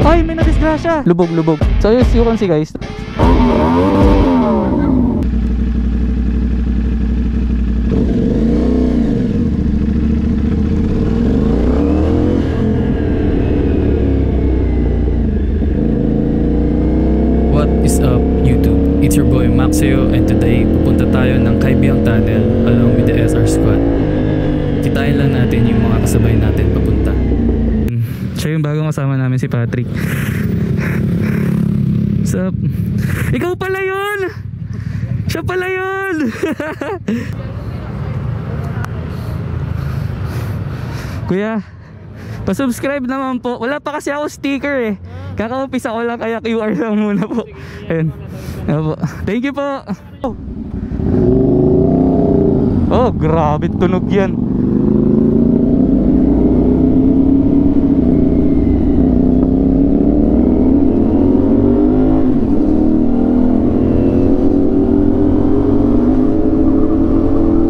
Ay, may nadisgrasya. Lubog, lubog. So as you can see guys, What is up YouTube? It's your boy Maxio and today pupunta tayo ng Kaibiyang Tunnel along with the SR Squad. Kitain lang natin yung mga kasabay natin papunta. siya yung bagong kasama namin, si Patrick. What's up? Ikaw pala yun! Siya pala yun! Kuya, pa-subscribe naman po. Wala pa kasi ako sticker eh. Kaka-umpisa ko lang kaya QR lang muna po. Ayun. Thank you po. Oh, grabe tunog yan.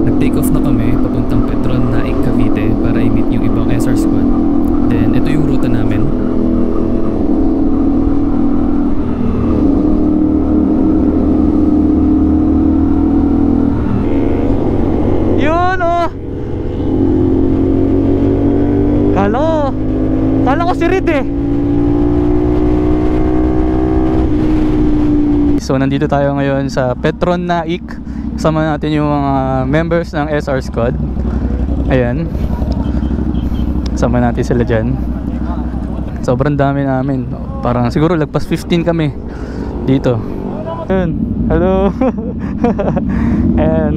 Nag-take off na kami papuntang Petron Naik, Cavite para i-meet yung ibang SR Squad. Then ito yung ruta namin. Kala ko si Reed eh. So nandito tayo ngayon sa Petron Naik. Kasama natin yung mga members ng SR Squad. Ayan. Kasama natin sila dyan. Sobrang dami namin. Parang siguro lagpas 15 kami dito. Ayan. Hello. And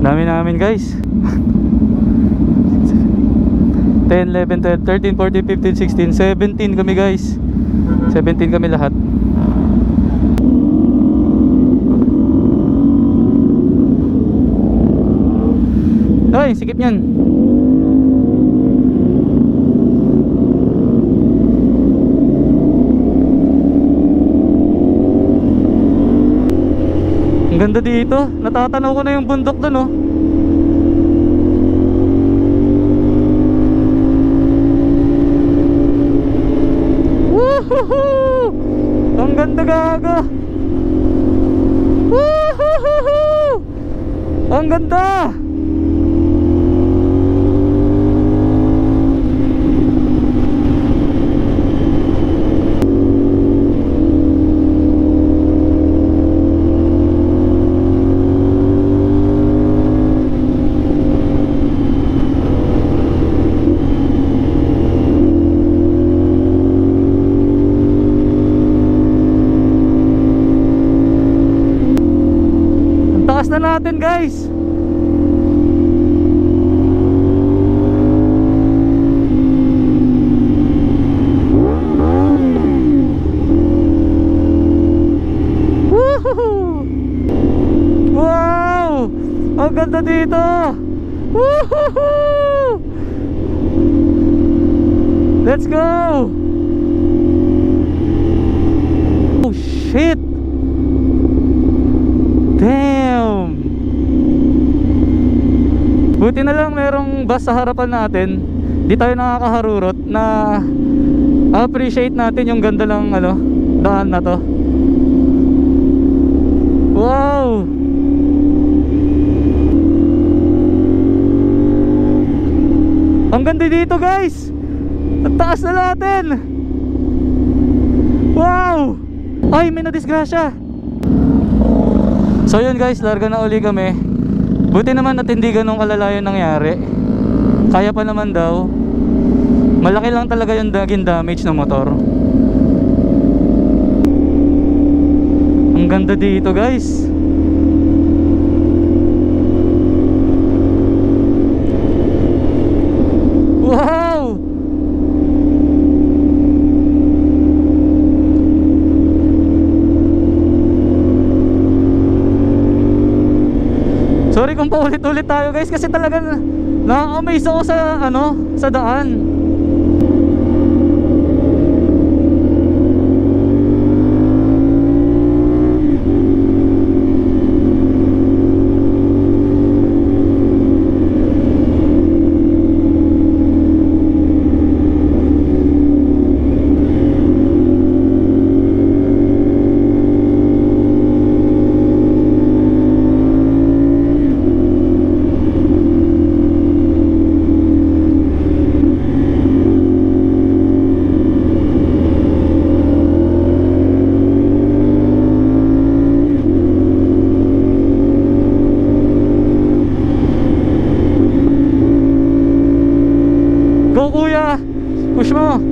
dami namin guys. 10, 11, 12, 13, 14, 15, 16, 17 kami guys. 17 kami lahat. Ay, sikip niyan. Ang ganda dito. Natatanaw ko na yung bundok doon oh. Woohoo! Ang ganda gaga. Woohoo! Ang ganda. Na natin guys. Woohoo! Wow! Ang ganda dito. Woohoo! Let's go. Oh shit. Damn! Buti na lang merong bus sa harapan natin. Di tayo nakakaharurot na appreciate natin yung ganda ng ano, daan na to. Wow! Ang ganda dito guys! Ang taas na natin! Wow! Ay, may nadisgrasya! So yun guys, larga na uli kami. Buti naman at hindi ganun kalala yung nangyari. Kaya pa naman daw. Malaki lang talaga yung naging damage ng motor. Ang ganda dito guys. Wow! Sorry kung paulit-ulit tayo guys kasi talaga na-amaze ako sa ano, sa daan. Go kuya! Push mo!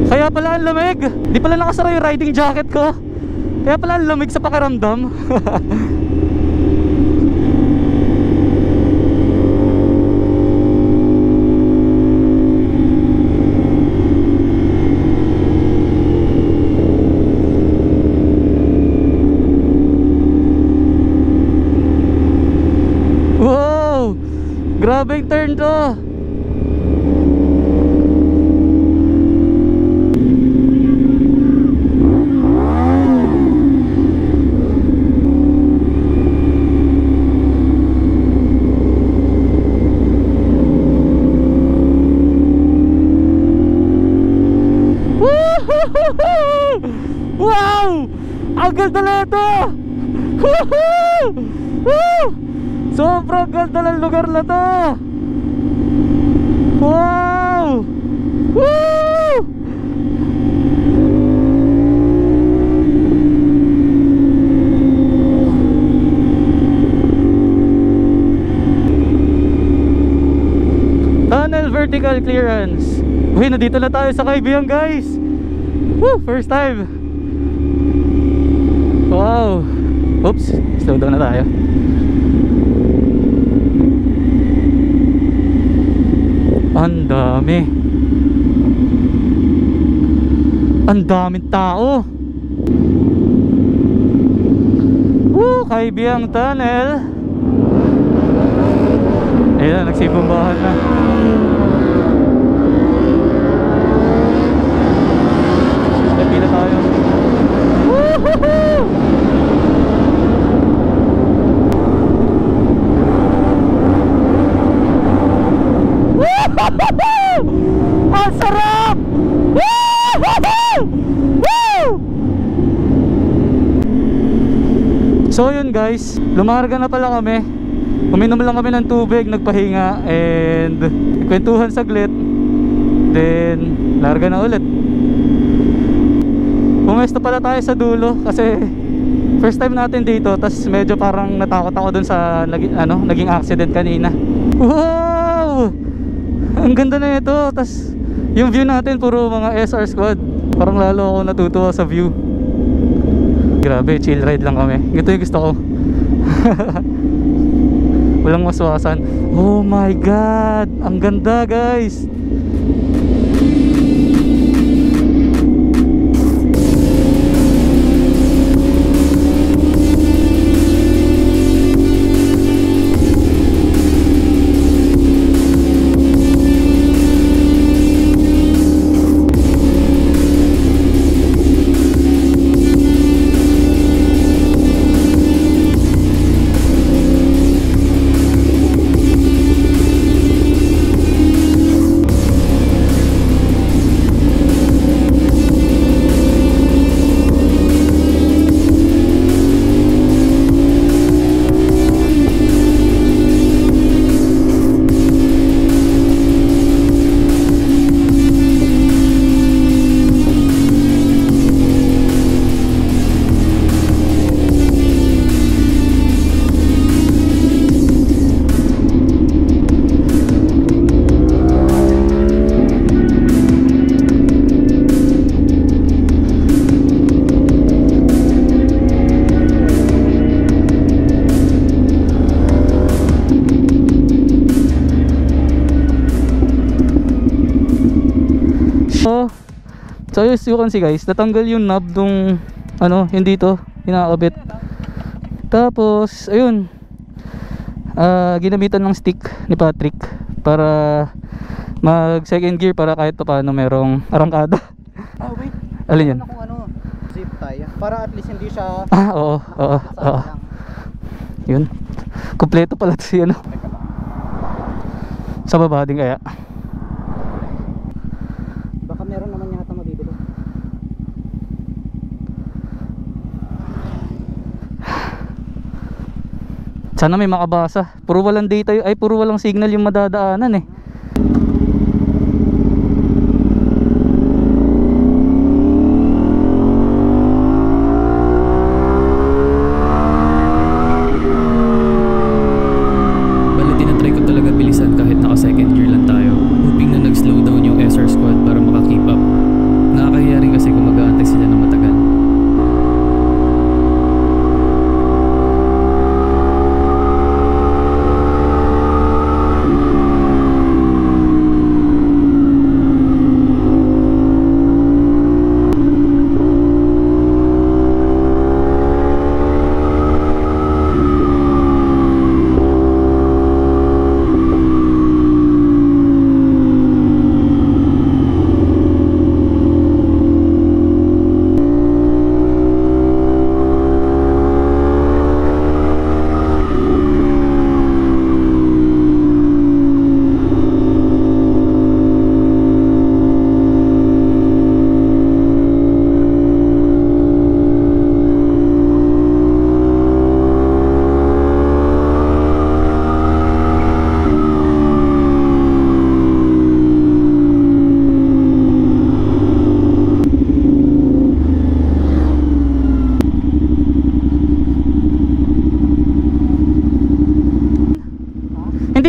Kaya pala ang lamig. Di pala nakasara yung riding jacket ko. Kaya pala ang lamig sa pakiramdam. Wow! Grabe yung turn to. Wow! Ang ganda na ito! Sobrang ganda ng lugar na to! Wow! Woo! Tunnel vertical clearance. Uy, nandito na tayo sa Kaibiyang guys! Woo! First time! Wow! Oops! Slow down na tayo. Ang dami. Ang daming tao. Woo! Kaibiyang Tunnel. Ayun na, nagsibumbahan na. Pila tayo. Woohoo! Ang sarap! So yun guys, lumarga na pala kami. Uminom lang kami ng tubig, nagpahinga, and kwentuhan saglit. Then larga na ulit. Pumesto pala tayo sa dulo kasi first time natin dito. Tas medyo parang natakot ako dun sa naging accident kanina. Wow! Ang ganda na ito. Tas yung view natin puro mga SR squad. Parang lalo ako natutuwa sa view. Grabe, chill ride lang kami. Ito yung gusto ko. Walang maswasan. Oh my god, ang ganda guys. So as you can see guys, natanggal yung knob nung hindi to hinakabit. Tapos ayun, ginamitan ng stick ni Patrick para mag second gear, para kahit pa paano merong arangkada. Wait. Alin yan? Zip tie para at least hindi siya oo. Yun, kompleto pala si sa baba din kaya. Baka meron naman yata mabibili. Sana may makabasa. Puro walang data puro walang signal yung madadaanan eh.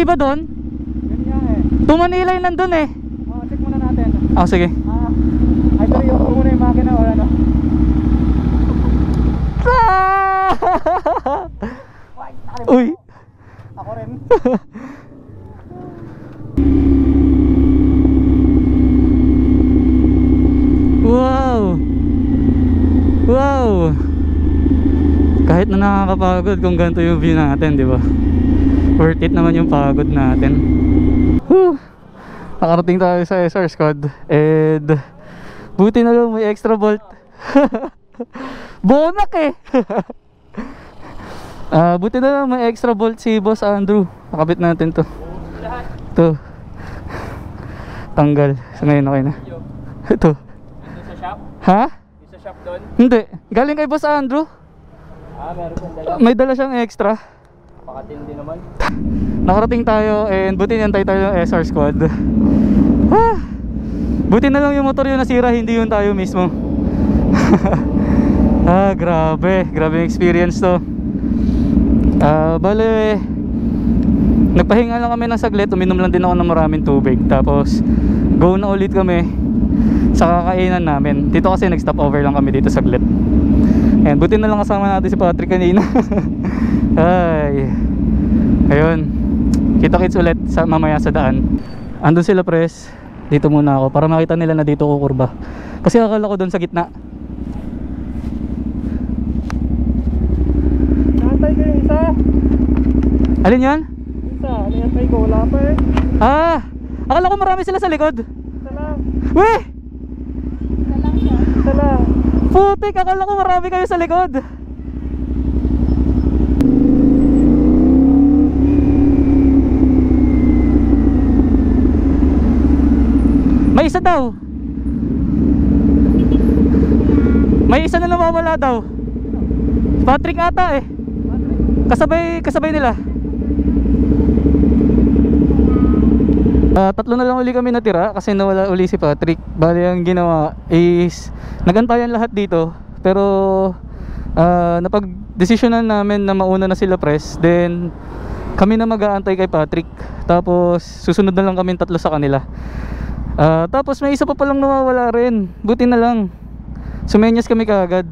Hindi ba doon? Yun nga eh. To Manila yun nandun eh. Check muna natin. Ah, sige. Ay, pero yung muna yung makina o ano? Uy. Ako rin. Wow. Wow. Kahit na nakakapagod kung ganito yung view natin, di ba? Worth it naman yung pagod natin. Whew. Nakarating tayo sa SR Squad. And buti na lang may extra bolt. Bonak eh. Buti na lang may extra bolt si Boss Andrew. Nakabit natin to. To. Tanggal. So ngayon okay na. Ito. Sa shop? Ha? Sa shop doon? Hindi. Galing kay Boss Andrew. Meron kong dala. May dala siyang extra. Pakatindi naman. Nakarating tayo and buti niyantay tayo ng SR Squad. Buti na lang yung motor yung nasira, hindi yung tayo mismo. Grabe. Grabe yung experience to. Bale, nagpahinga lang kami ng saglit. Uminom lang din ako ng maraming tubig. Tapos, go na ulit kami sa kakainan namin. Dito kasi nag-stop over lang kami dito saglit. And buti na lang kasama natin si Patrick kanina. Ay. Ayun. Kita-kits ulit mamaya sa daan. Andun sila pres. Dito muna ako para makita nila na dito ko kurba. Kasi akala ko doon sa gitna. Nantay ko yung isa. Alin yan? Isa, nantay ko. Wala pa eh. Akala ko marami sila sa likod. Isa lang. Weh! Isa lang. Putik, akala ko marami kayo sa likod. May isa daw. May isa na nawawala daw. Patrick ata eh. Kasabay nila. Tatlo na lang uli kami natira kasi nawala uli si Patrick. Bali ang ginawa is nagantayan lahat dito. Pero napag-desisyonan namin na mauna na sila pres. Then kami na mag-aantay kay Patrick. Tapos susunod na lang kami tatlo sa kanila. Tapos may isa pa palang nawawala rin. Buti na lang sumenyas kami kaagad.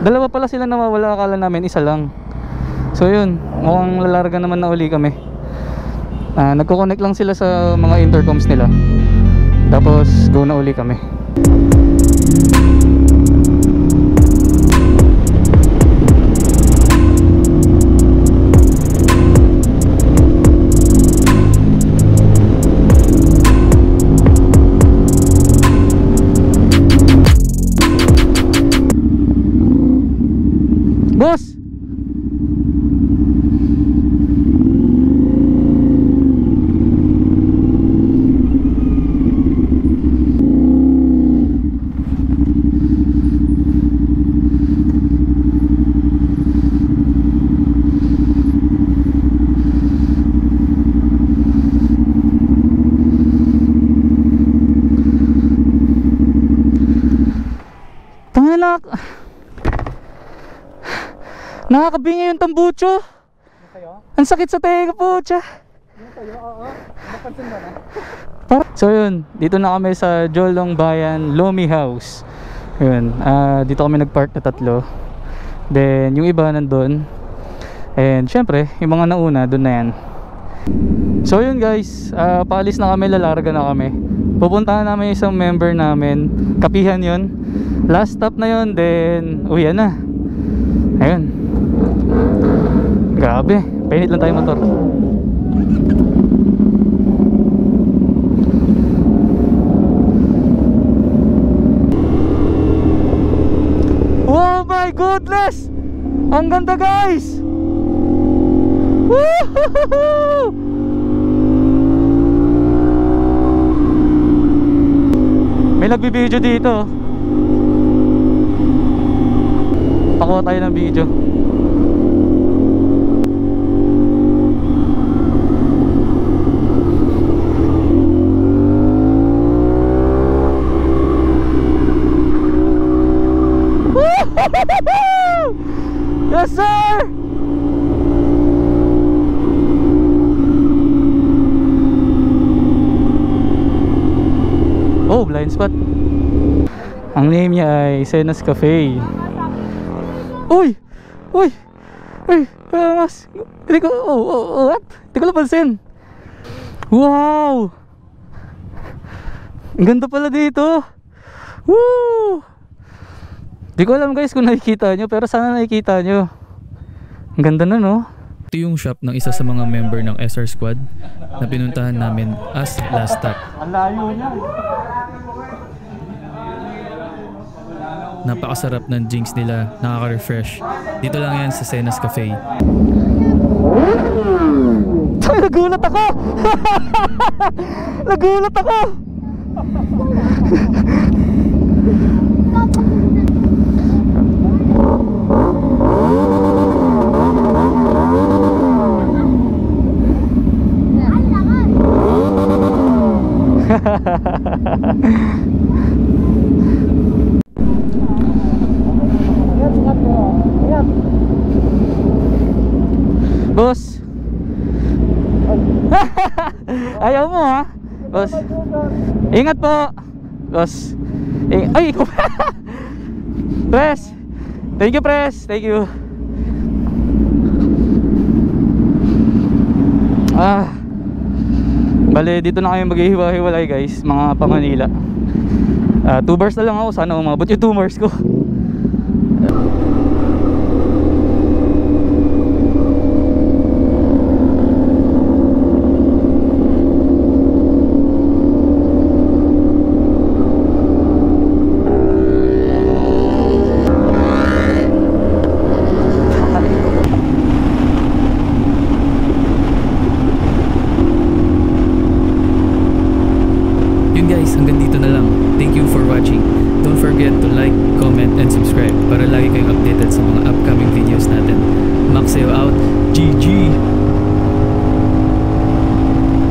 Dalawa pala sila nawawala, akala namin isa lang. So yun, mukhang lalarga naman na uli kami. Nagko-connect lang sila sa mga intercoms nila. Tapos go na uli kami. Boss! Panganak! Nakakabingi yung tambucho. Yung kayo? Ang sakit sa tenga po, tsa. Yung kayo? Oo. Napansin mo na? So yun, dito na kami sa Jolong Bayan Lomi House. Yun, dito kami nagpark na tatlo. Then yung iba nandun. And syempre, yung mga nauna, dun na yan. So yun guys, paalis na kami, lalarga na kami. Pupuntahan namin isang member namin. Kapihan yun. Last stop na yun, then uwi na. Ayun. Grabe, painit lang tayo motor. Oh my goodness! Ang ganda guys! Woohoo! May nagbibideo dito. Pakuha tayo ng video. Yes sir! Oh, blind spot. Ang name niya ay Senas Cafe. Uy! Uy! Uy! Mas! Hindi ko, what? Hindi ko napansin. Wow! Ang ganda pala dito. Woo! Di ko alam guys kung nakikita nyo, pero sana nakikita nyo. Ang ganda na, no? Ito yung shop ng isa sa mga member ng SR Squad na pinuntahan namin as last stop. Ang layo niya. Napakasarap ng drinks nila, nakaka-refresh. Dito lang yan sa Senas Cafe. Nagulat ako! Nagulat ako! Boss. Ayaw mo ha? Boss. Ingat po. Boss. Ay, ikaw. Pres. Thank you, Pres. Thank you. Bale, dito na kayo maghihiwa-hiwalay guys, mga pang-Manila. 2 bars na lang ako, sana umabot yung 2 bars ko. Guys, hanggang dito na lang. Thank you for watching. Don't forget to like, comment, and subscribe para lagi kayong updated sa mga upcoming videos natin. Maxeo out. GG!